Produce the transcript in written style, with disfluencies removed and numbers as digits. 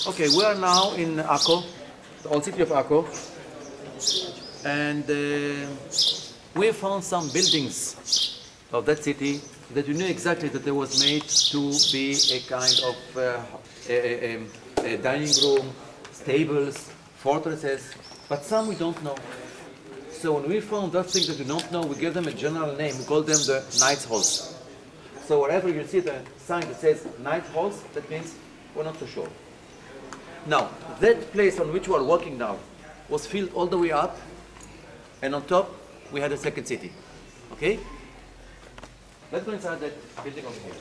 Okay, we are now in Akko, the old city of Akko, and we found some buildings of that city that we knew exactly that they was made to be a kind of a dining room, stables, fortresses, but some we don't know. So when we found that thing that we don't know, we gave them a general name. We call them the Knights Halls. So wherever you see the sign that says Knight Halls, that means we're not so sure. Now, that place on which we are working now was filled all the way up, and on top we had a second city. Okay? Let's go inside that building over here.